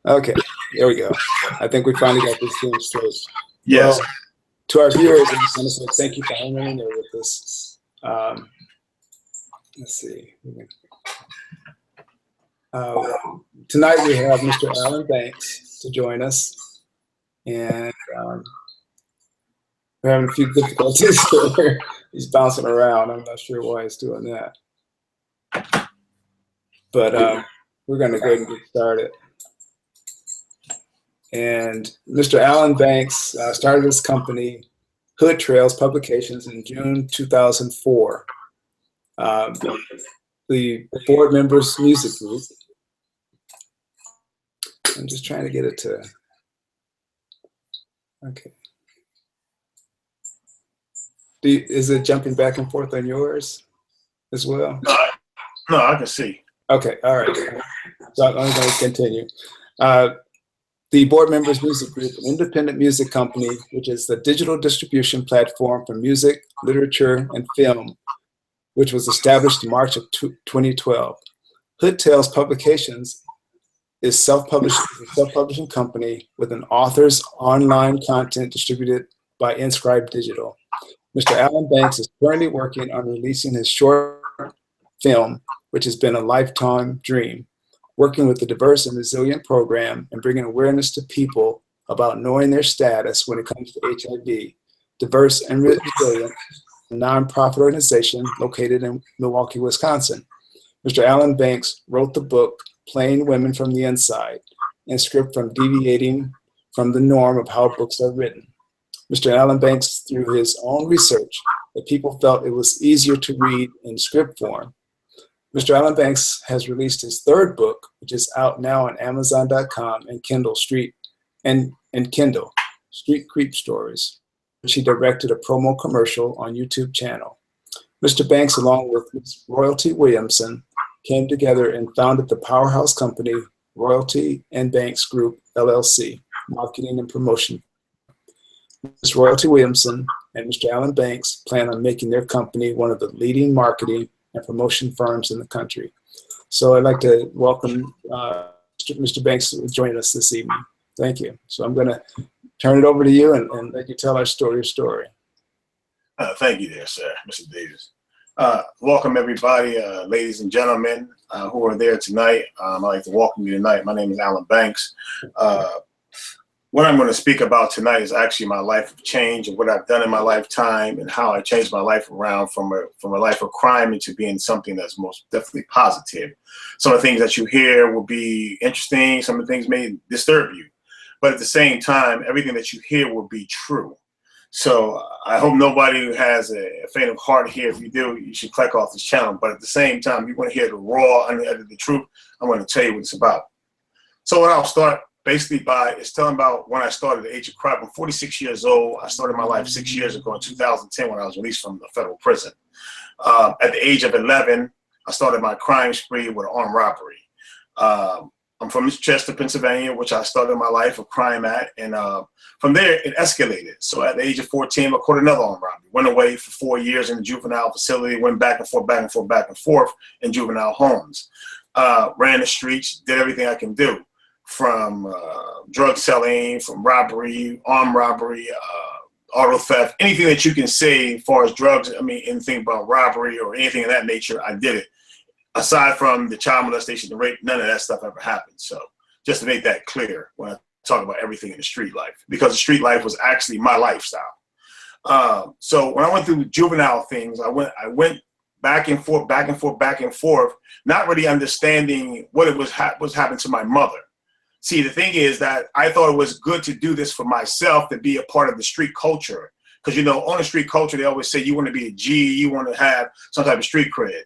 Okay, there we go. I think we finally got this thing straight. Yes. Well, to our viewers, I just want to say thank you for hanging in there with us. Let's see. Tonight we have Mr. Alan Bankz to join us, and we're having a few difficulties here. He's bouncing around. I'm not sure why he's doing that, but we're going to go ahead and get started. And Mr. Alan Bankz started his company, Hood Trails Publications, in June 2004. The board members music group. I'm just trying to get it to, okay. Is it jumping back and forth on yours as well? No, I can see. Okay, all right. So I'm going to continue. The Board Members Music Group, an independent music company, which is the digital distribution platform for music, literature, and film, which was established in March of 2012. Hood Tales Publications is a self-publishing company with an author's online content distributed by Inscribe Digital. Mr. Alan Bankz is currently working on releasing his short film, which has been a lifetime dream, working with the Diverse and Resilient program and bringing awareness to people about knowing their status when it comes to HIV. Diverse and Resilient, a nonprofit organization located in Milwaukee, Wisconsin. Mr. Alan Bankz wrote the book, Playing Women from the Inside, and script from deviating from the norm of how books are written. Mr. Alan Bankz, through his own research, that people felt it was easier to read in script form. Mr. Alan Bankz has released his third book, which is out now on Amazon.com and Kindle, Street Creep Stories, which he directed a promo commercial on YouTube channel. Mr. Bankz, along with Ms. Royalty Williamson, came together and founded the powerhouse company, Royalty and Bankz Group, LLC, marketing and promotion. Ms. Royalty Williamson and Mr. Alan Bankz plan on making their company one of the leading marketing and promotion firms in the country. So I'd like to welcome Mr. Bankz to join us this evening. Thank you. So I'm going to turn it over to you and let you tell your story. Thank you there, sir, Mr. Davies. Welcome everybody, ladies and gentlemen who are there tonight. I'd like to welcome you tonight. My name is Alan Bankz. What I'm going to speak about tonight is actually my life of change and what I've done in my lifetime and how I changed my life around from a life of crime into being something that's most definitely positive. Some of the things that you hear will be interesting. Some of the things may disturb you. But at the same time, everything that you hear will be true. So I hope nobody has a faint of heart here. If you do, you should click off this channel. But at the same time, if you want to hear the raw, unedited truth, I'm going to tell you what it's about. So what I'll start basically by is telling about when I started at the age of crime. I'm 46 years old. I started my life 6 years ago in 2010 when I was released from the federal prison. At the age of 11, I started my crime spree with an armed robbery. I'm from Chester, Pennsylvania, which I started my life of crime at, and from there it escalated. So at the age of 14, I caught another armed robbery. Went away for 4 years in the juvenile facility, went back and forth, back and forth, back and forth in juvenile homes. Ran the streets, did everything I can do, from drug selling, from robbery, armed robbery, auto theft, anything that you can say as far as drugs. I mean, anything about robbery or anything of that nature, I did it. Aside from the child molestation, the rape, none of that stuff ever happened. So just to make that clear when I talk about everything in the street life, because the street life was actually my lifestyle. So when I went through juvenile things, I went back and forth, back and forth, back and forth, not really understanding what was happening to my mother. See, the thing is that I thought it was good to do this for myself, to be a part of the street culture. Because, you know, on the street culture, they always say you want to be a G, you want to have some type of street cred.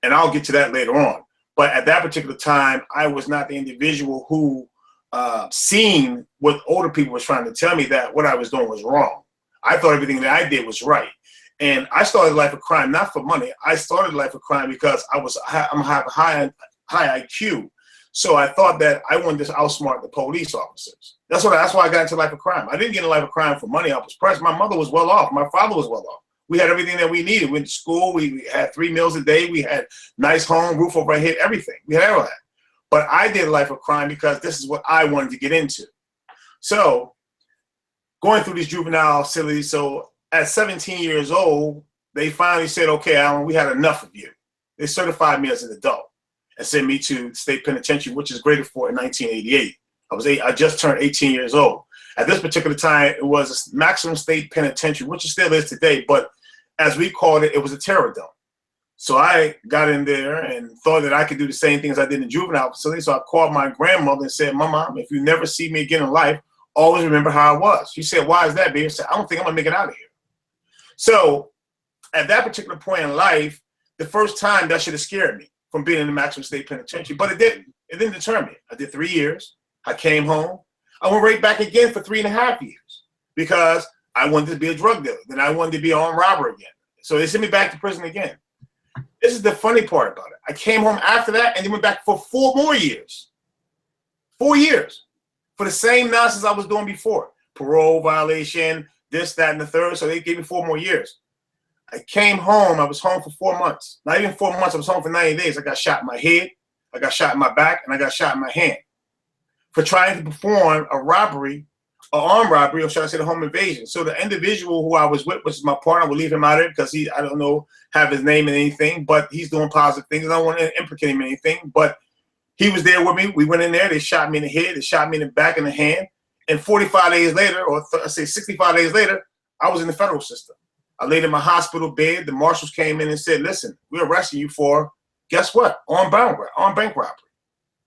And I'll get to that later on. But at that particular time, I was not the individual who seen what older people was trying to tell me, that what I was doing was wrong. I thought everything that I did was right. And I started a life of crime, not for money. I started a life of crime because I have a high IQ. So I thought that I wanted to outsmart the police officers. That's why I got into life of crime. I didn't get into life of crime for money. I was pressed. My mother was well off. My father was well off. We had everything that we needed. We went to school. We had 3 meals a day. We had nice home, roof over our head, everything. We had all that. But I did a life of crime because this is what I wanted to get into. So going through these juvenile facilities, so at 17 years old, they finally said, okay, Alan, we had enough of you. They certified me as an adult and sent me to state penitentiary, which is graded for in 1988. I just turned 18 years old. At this particular time, it was a maximum state penitentiary, which it still is today, but as we called it, it was a terror dome. So I got in there and thought that I could do the same thing as I did in juvenile facility. So I called my grandmother and said, Mama, if you never see me again in life, always remember how I was. She said, why is that, baby? I said, I don't think I'm gonna make it out of here. So at that particular point in life, the first time that should have scared me from being in the maximum state penitentiary, but it didn't. It didn't deter me. I did 3 years. I came home. I went right back again for 3.5 years because I wanted to be a drug dealer. Then I wanted to be an armed robber again. So they sent me back to prison again. This is the funny part about it. I came home after that and then went back for 4 more years. 4 years for the same nonsense I was doing before. Parole violation, this, that, and the third. So they gave me 4 more years. I came home. I was home for 4 months. Not even 4 months. I was home for 90 days. I got shot in my head. I got shot in my back, and I got shot in my hand for trying to perform a robbery, an armed robbery, or should I say a home invasion. So the individual who I was with, which is my partner, we'll leave him out of it because I don't know, have his name in anything, but he's doing positive things. I don't want to implicate him in anything, but he was there with me. We went in there. They shot me in the head. They shot me in the back and the hand. And 45 days later, or I say 65 days later, I was in the federal system. I laid in my hospital bed. The marshals came in and said, listen, we're arresting you for, guess what? Armed bank robbery.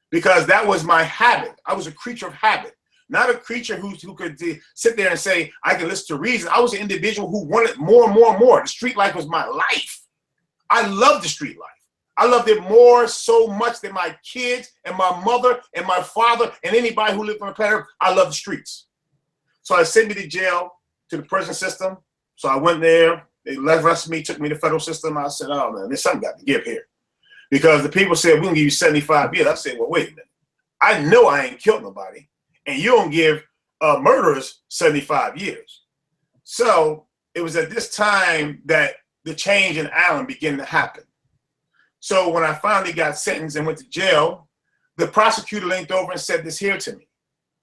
Because that was my habit. I was a creature of habit. Not a creature who could sit there and say, I can listen to reason. I was an individual who wanted more and more and more. The street life was my life. I loved the street life. I loved it more so much than my kids and my mother and my father and anybody who lived on the planet Earth. I love the streets. So I sent me to jail, to the prison system. So I went there. They arrested me, took me to the federal system. I said, oh, man, there's something got to give here. Because the people said, we're going to give you 75 years. I said, well, wait a minute. I know I ain't killed nobody. And you don't give murderers 75 years. So it was at this time that the change in Allen began to happen. So when I finally got sentenced and went to jail, the prosecutor leaned over and said this here to me.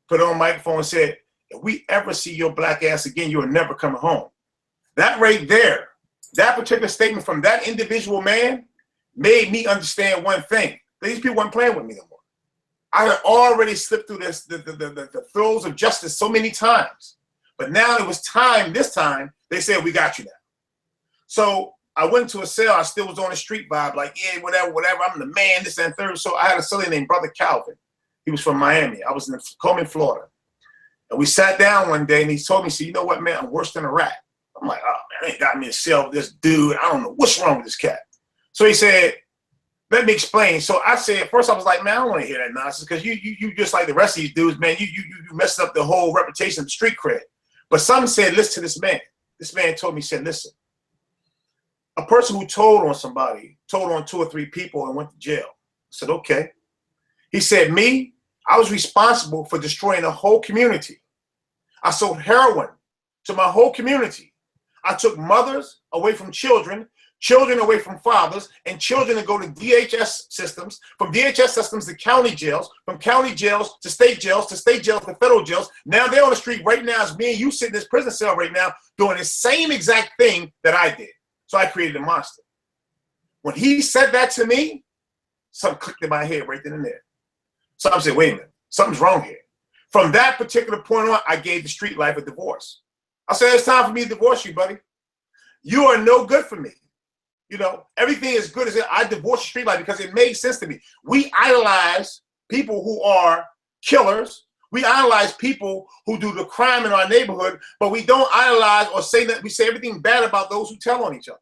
Put on a microphone and said, if we ever see your black ass again, you are never coming home. That right there, that particular statement from that individual man made me understand one thing. These people weren't playing with me no more. I had already slipped through this, the throes of justice so many times. But now it was time, this time, they said, we got you now. So I went to a cell. I still was on the street vibe, like, yeah, whatever, I'm the man, this and third. So I had a cellie named Brother Calvin. He was from Miami. I was in Coleman, Florida. And we sat down one day and he told me, so you know what, man, I'm worse than a rat. I'm like, oh, man, they got me in a cell with this dude. I don't know what's wrong with this cat. So he said, let me explain. So I said, first I was like, man, I don't want to hear that nonsense because you just like the rest of these dudes, man, you messed up the whole reputation of the street cred. But some said, listen to this man. This man told me, he said, listen, a person who told on somebody, told on 2 or 3 people and went to jail. I said, okay. He said, me, I was responsible for destroying a whole community. I sold heroin to my whole community. I took mothers away from children, children away from fathers, and children to go to DHS systems, from DHS systems to county jails, from county jails to state jails, to state jails to federal jails. Now they're on the street right now as me and you sit in this prison cell right now doing the same exact thing that I did. So I created a monster. When he said that to me, something clicked in my head right then and there. So I said, wait a minute, something's wrong here. From that particular point on, I gave the street life a divorce. I said, it's time for me to divorce you, buddy. You are no good for me. You know, everything is good as I divorced the street life because it made sense to me. We idolize people who are killers. We idolize people who do the crime in our neighborhood, but we don't idolize or say that we say everything bad about those who tell on each other.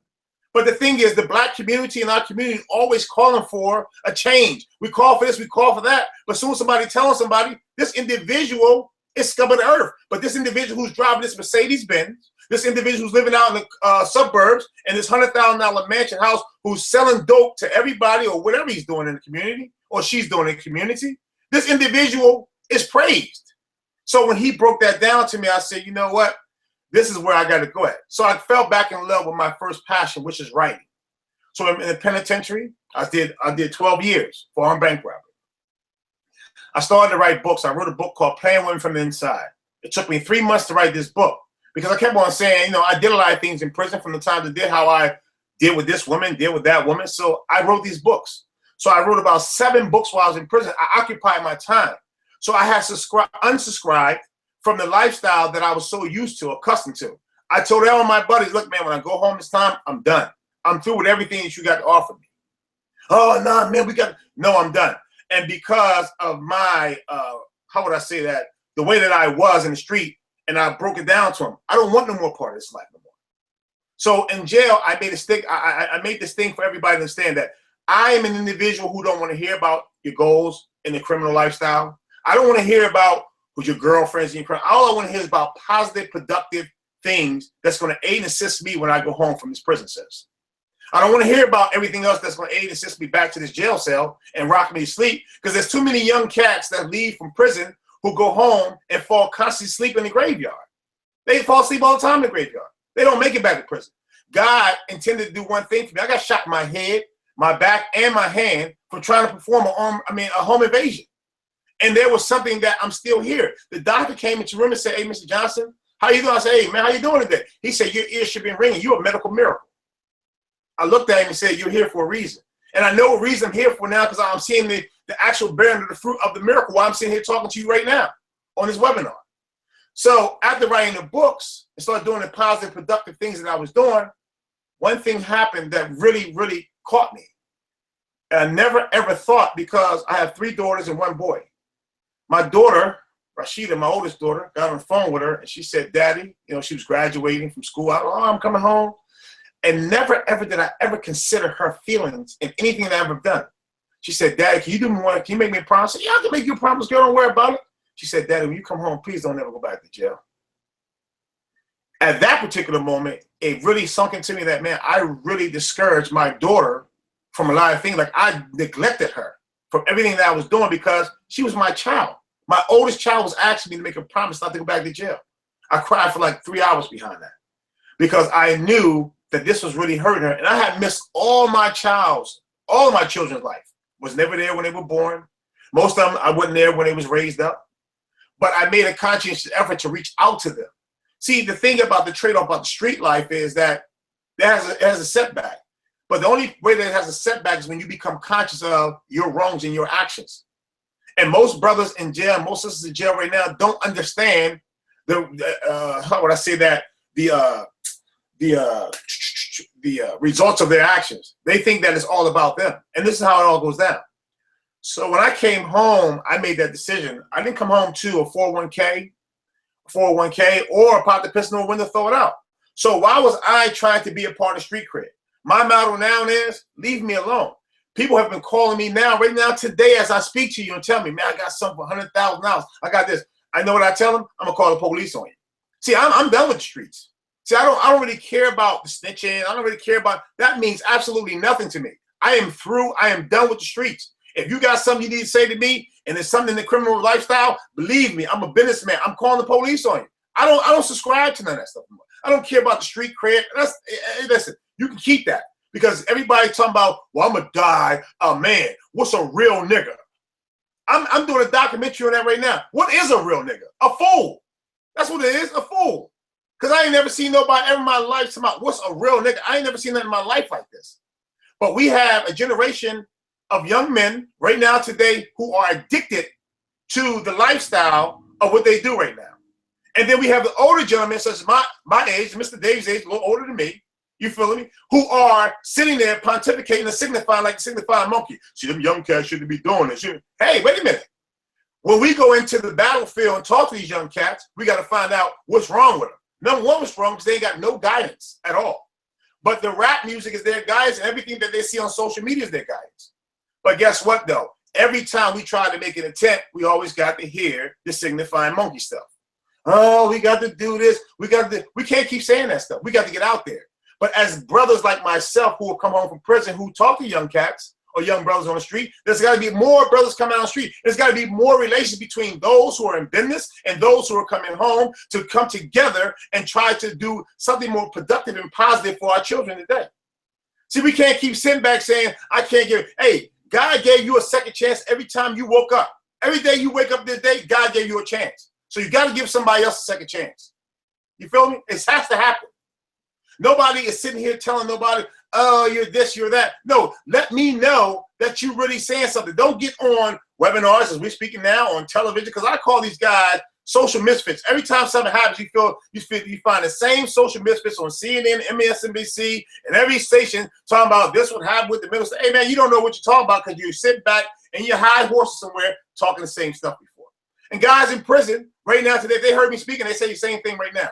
But the thing is, the black community in our community always calling for a change. We call for this, we call for that. But soon somebody telling somebody, this individual is scum of the earth. But this individual who's driving this Mercedes-Benz, this individual who's living out in the suburbs in this $100,000 mansion house who's selling dope to everybody or whatever he's doing in the community or she's doing in the community, this individual is praised. So when he broke that down to me, I said, you know what? This is where I got to go at. So I fell back in love with my first passion, which is writing. So in the penitentiary, I did 12 years for armed bank robbery. I started to write books. I wrote a book called Playing Women from the Inside. It took me 3 months to write this book because I kept on saying, you know, I did a lot of things in prison from the time I did how I did with this woman, did with that woman. So I wrote these books. So I wrote about 7 books while I was in prison. I occupied my time. So I had unsubscribed from the lifestyle that I was so used to, accustomed to. I told all my buddies, look, man, when I go home this time, I'm done. I'm through with everything that you got to offer me. Oh, no, man, no, I'm done. And because of my, how would I say that? The way that I was in the street, and I broke it down to him. I don't want no more part of this life no more. So in jail, I made I made this thing for everybody to understand that I am an individual who don't want to hear about your goals in the criminal lifestyle. I don't want to hear about who your girlfriends and your crime. All I want to hear is about positive, productive things that's going to aid and assist me when I go home from this prison sentence. I don't want to hear about everything else that's going to aid and assist me back to this jail cell and rock me to sleep, because there's too many young cats that leave from prison who go home and fall constantly asleep in the graveyard. They fall asleep all the time in the graveyard. They don't make it back to prison. God intended to do one thing for me. I got shot in my head, my back, and my hand for trying to perform a home invasion. And there was something that I'm still here. The doctor came into the room and said, hey, Mr. Johnson, how you doing? I said, hey, man, how you doing today? He said, your ears should be ringing. You're a medical miracle. I looked at him and said, you're here for a reason. And I know what reason I'm here for now, because I'm seeing the actual bearing of the fruit of the miracle while I'm sitting here talking to you right now on this webinar. So after writing the books and started doing the positive, productive things that I was doing, one thing happened that really, really caught me. And I never, ever thought, because I have 3 daughters and 1 boy. My daughter, Rashida, my oldest daughter, got on the phone with her, and she said, Daddy, you know, she was graduating from school. I'm coming home. And never, ever did I ever consider her feelings in anything that I've ever done. She said, Daddy, can you do more? Can you make me a promise? I said, yeah, I can make you a promise, girl. Don't worry about it. She said, Daddy, when you come home, please don't ever go back to jail. At that particular moment, it really sunk into me that, man, I really discouraged my daughter from a lot of things. Like, I neglected her from everything that I was doing because she was my child. My oldest child was asking me to make a promise not to go back to jail. I cried for like 3 hours behind that because I knew that this was really hurting her. And I had missed all of my children's life. Was never there when they were born. Most of them, I wasn't there when they was raised up. But I made a conscientious effort to reach out to them. See, the thing about the trade-off about the street life is that it has a setback. But the only way that it has a setback is when you become conscious of your wrongs and your actions. And most brothers in jail, most sisters in jail right now don't understand how would I say that, the results of their actions. They think that it's all about them. And this is how it all goes down. So when I came home, I made that decision. I didn't come home to a 401k, or pop the pistol in the window, throw it out. So why was I trying to be a part of street cred? My motto now is, leave me alone. People have been calling me now, right now, today, as I speak to you, and tell me, man, I got something for $100,000. I got this. I know what I tell them? I'm gonna call the police on you. See, I'm done with the streets. See, I don't really care about the snitching. I don't really care about, that means absolutely nothing to me. I am through. I am done with the streets. If you got something you need to say to me, and there's something in the criminal lifestyle, believe me, I'm a businessman. I'm calling the police on you. I don't subscribe to none of that stuff anymore. I don't care about the street cred. Listen, you can keep that, because everybody talking about, well, I'm gonna die. Oh man, what's a real nigga? I'm doing a documentary on that right now. What is a real nigga? A fool. That's what it is, a fool. Because I ain't never seen nobody ever in my life talking about what's a real nigga. I ain't never seen that in my life like this. But we have a generation of young men right now today who are addicted to the lifestyle of what they do right now. And then we have the older gentlemen, such as my age, Mr. Davies' age, a little older than me, you feeling me, who are sitting there pontificating and signifying like a signifying monkey. See, them young cats shouldn't be doing this. Hey, wait a minute. When we go into the battlefield and talk to these young cats, we got to find out what's wrong with them. Number one, what's wrong because they ain't got no guidance at all. But the rap music is their guidance, and everything that they see on social media is their guidance. But guess what, though? Every time we try to make an attempt, we always got to hear the signifying monkey stuff. Oh, we got to do this. We can't keep saying that stuff. We got to get out there. But as brothers like myself who have come home from prison, who talk to young cats or young brothers on the street, there's got to be more brothers coming out on the street. There's got to be more relations between those who are in business and those who are coming home to come together and try to do something more productive and positive for our children today. See, we can't keep sitting back saying, I can't give, hey, God gave you a second chance every time you woke up. Every day you wake up this day, God gave you a chance. So you got to give somebody else a second chance. You feel me? It has to happen. Nobody is sitting here telling nobody, oh, you're this, you're that. No, let me know that you're really saying something. Don't get on webinars as we're speaking now on television, because I call these guys social misfits. Every time something happens, you find the same social misfits on CNN, MSNBC, and every station talking about this would happen with the middle. Hey man, you don't know what you're talking about because you sit back and you're high horses somewhere talking the same stuff before. And guys in prison right now today, if they heard me speaking, they say the same thing right now.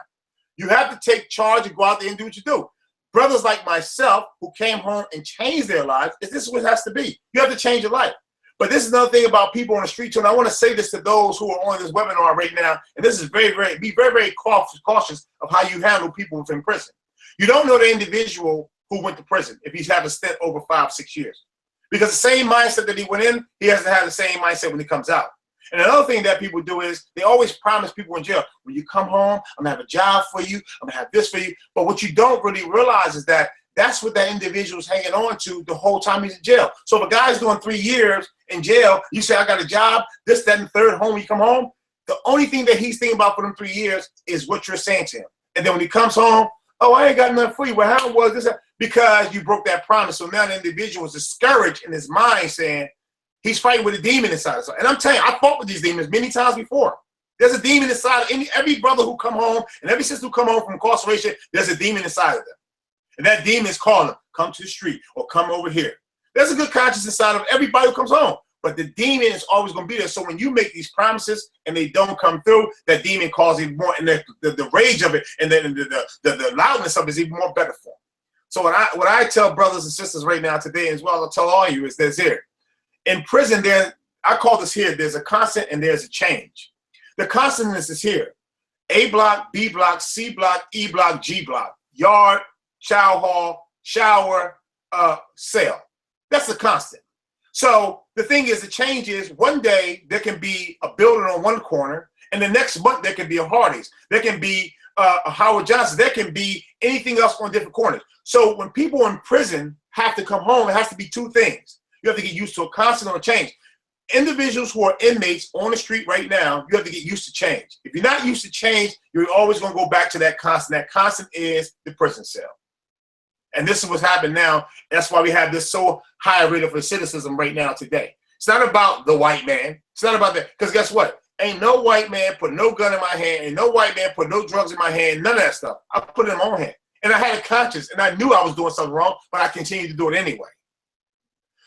You have to take charge and go out there and do what you do. Brothers like myself who came home and changed their lives, this is what it has to be. You have to change your life. But this is another thing about people on the street too, and I want to say this to those who are on this webinar right now, and this is be very cautious of how you handle people within prison. You don't know the individual who went to prison if he's had a stint over 5-6 years. Because the same mindset that he went in, he hasn't had the same mindset when he comes out. And another thing that people do is they always promise people in jail, when you come home, I'm gonna have a job for you, I'm gonna have this for you. But what you don't really realize is that that's what that individual is hanging on to the whole time he's in jail. So if a guy's doing 3 years in jail, you say, I got a job, this, that, and the third, home, you come home, the only thing that he's thinking about for them 3 years is what you're saying to him. And then when he comes home, oh, I ain't got nothing for you. Well, how was this? Because you broke that promise. So now the individual is discouraged in his mind saying, he's fighting with a demon inside. And I'm telling you, I fought with these demons many times before. There's a demon inside of every brother who come home and every sister who come home from incarceration, there's a demon inside of them. And that demon is calling them, come to the street or come over here. There's a good conscience inside of everybody who comes home, but the demon is always going to be there. So when you make these promises and they don't come through, that demon causes even more, and the rage of it and the loudness of it is even more better for them. So what I tell brothers and sisters right now today, as well as I tell all of you, is there's here. In prison, I call this here, there's a constant and there's a change. The constantness is here. A block, B block, C block, E block, G block. Yard, chow hall, shower, cell. That's the constant. So the thing is, the change is one day there can be a building on one corner, and the next month there can be a Hardee's. There can be a Howard Johnson. There can be anything else on different corners. So when people in prison have to come home, it has to be two things. You have to get used to a constant or a change. Individuals who are inmates on the street right now, you have to get used to change. If you're not used to change, you're always going to go back to that constant. That constant is the prison cell. And this is what's happened now. That's why we have this so high rate of recidivism right now today. It's not about the white man. It's not about that. Because guess what? Ain't no white man put no gun in my hand. Ain't no white man put no drugs in my hand. None of that stuff. I put it in my own hand. And I had a conscience. And I knew I was doing something wrong, but I continued to do it anyway.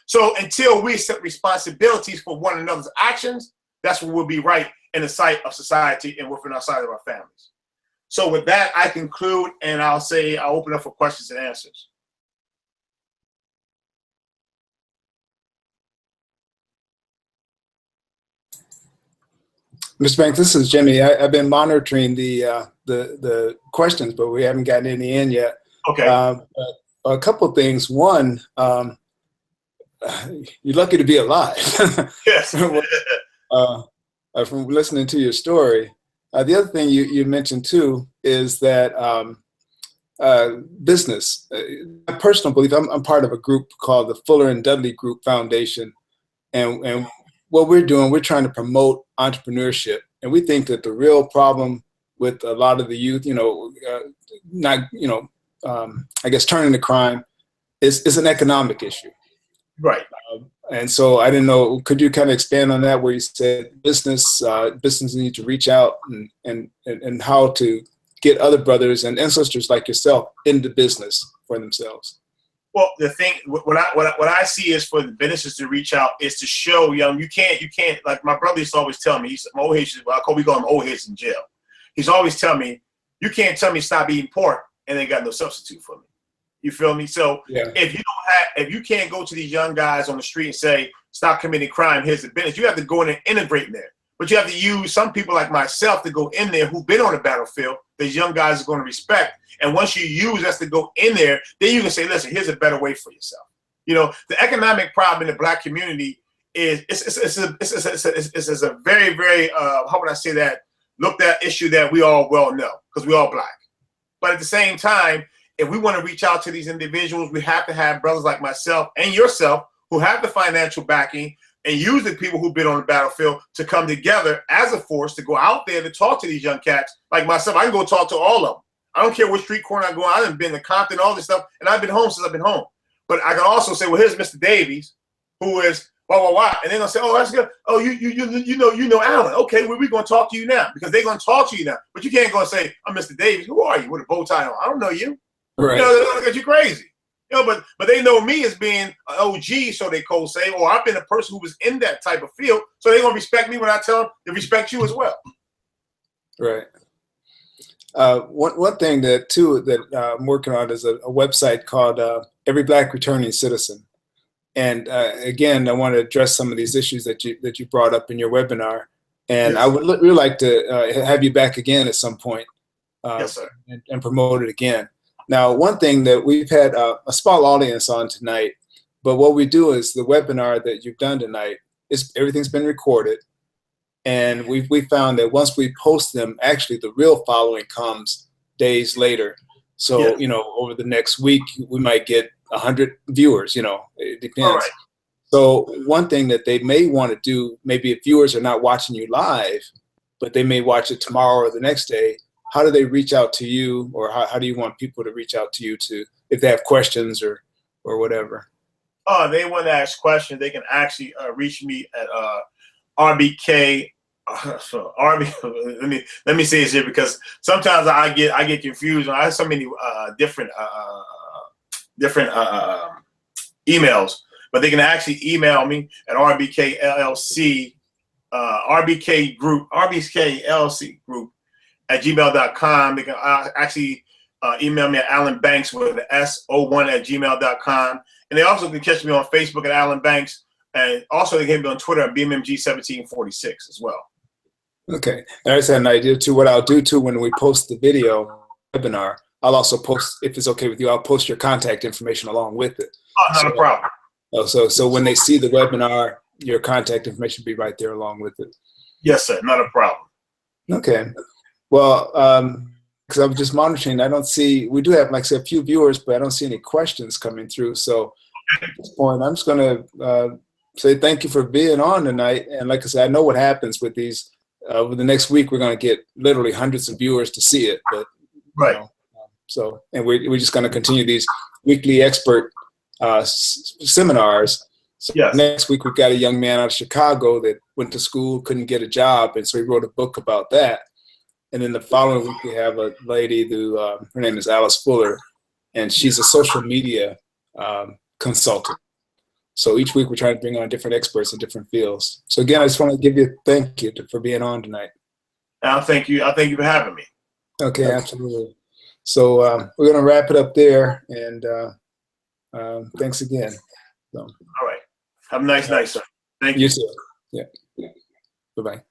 So until we accept responsibilities for one another's actions, that's what will be right in the sight of society and within our side of our families. So with that, I conclude, and I'll open up for questions and answers. Mr. Bankz, this is Jimmy. I've been monitoring the questions, but we haven't gotten any in yet. Okay. A couple of things. One, you're lucky to be alive. Yes. From listening to your story. The other thing you mentioned too is that business. My personal belief, I'm part of a group called the Fuller and Dudley Group Foundation, and what we're doing, we're trying to promote entrepreneurship, and we think that the real problem with a lot of the youth, I guess turning to crime, is an economic issue. Right. And so I didn't know, could you kind of expand on that, where you said business need to reach out and how to get other brothers and sisters like yourself into business for themselves? Well, the thing, what I see is for the businesses to reach out is to show, you can't, like my brother used to always tell me, my old heads, we call them old heads in jail. He's always telling me, you can't tell me stop eating pork and they got no substitute for me. You feel me? So yeah. If you can't go to these young guys on the street and say, stop committing crime, here's the business, you have to go in and integrate in there. But you have to use some people like myself to go in there who've been on the battlefield, these young guys are going to respect. And once you use us to go in there, then you can say, listen, here's a better way for yourself. The economic problem in the Black community is it's a very, very, how would I say that, looked at issue that we all well know, because we all Black. But at the same time, if we want to reach out to these individuals, we have to have brothers like myself and yourself who have the financial backing and use the people who've been on the battlefield to come together as a force to go out there to talk to these young cats. Like myself, I can go talk to all of them. I don't care which street corner I go on. I've been to Compton, all this stuff, and I've been home since I've been home. But I can also say, well, here's Mr. Davies, who is why, and they're gonna say, oh, that's good. Oh, you know Alan. Okay, well, we're gonna talk to you now because they're gonna talk to you now. But you can't go and say, I'm Mr. Davies. Who are you with a bow tie on? I don't know you. Right. You know, they're gonna look at you crazy. You know, but they know me as being an OG, so they cold say, or I've been a person who was in that type of field, so they're gonna respect me when I tell them to respect you as well. Right. One thing that I'm working on is a website called EveryBlack Returning Citizen. And again, I want to address some of these issues that you brought up in your webinar. And Yes. I would really like to have you back again at some point, Yes, sir. and promote it again. Now, one thing that we've had a small audience on tonight, but what we do is the webinar that you've done tonight everything's been recorded, and we found that once we post them, actually the real following comes days later. So Yeah. you know, over the next week, we might get 100 viewers. You know, it depends. All right. So one thing that they may want to do, maybe if viewers are not watching you live, but they may watch it tomorrow or the next day, how do they reach out to you, or how do you want people to reach out to you if they have questions or whatever? They want to ask questions. They can actually reach me at RBK. So RB. Let me say this here because sometimes I get confused. I have so many different emails, but they can actually email me at RBKLLC, RBK LLC group at gmail.com. They can actually email me at Alan Bankz with the S01@gmail.com. And they also can catch me on Facebook at Alan Bankz. And also they can be on Twitter at BMMG1746 as well. Okay. And I just had an idea too. What I'll do too, when we post the video webinar, I'll also post, if it's okay with you, I'll post your contact information along with it. Oh, not a problem. So when they see the webinar, your contact information will be right there along with it. Yes, sir. Not a problem. Okay. Well, because I'm just monitoring, I don't see, we do have, like I said, a few viewers, but I don't see any questions coming through. So at this point, I'm just going to say thank you for being on tonight. And like I said, I know what happens with these. Over the next week, we're going to get literally hundreds of viewers to see it. But, right. You know, so, and we're just going to continue these weekly expert seminars. So yes. Next week, we've got a young man out of Chicago that went to school, couldn't get a job, and so he wrote a book about that. And then the following week, we have a lady who, her name is Alice Fuller, and she's a social media consultant. So each week, we're trying to bring on different experts in different fields. So again, I just want to give you a thank you for being on tonight. I'll thank you. I thank you for having me. Okay, absolutely. So we're going to wrap it up there, and thanks again. So, all right. Have a nice night, sir. Thank you. You too. Yeah. Bye-bye.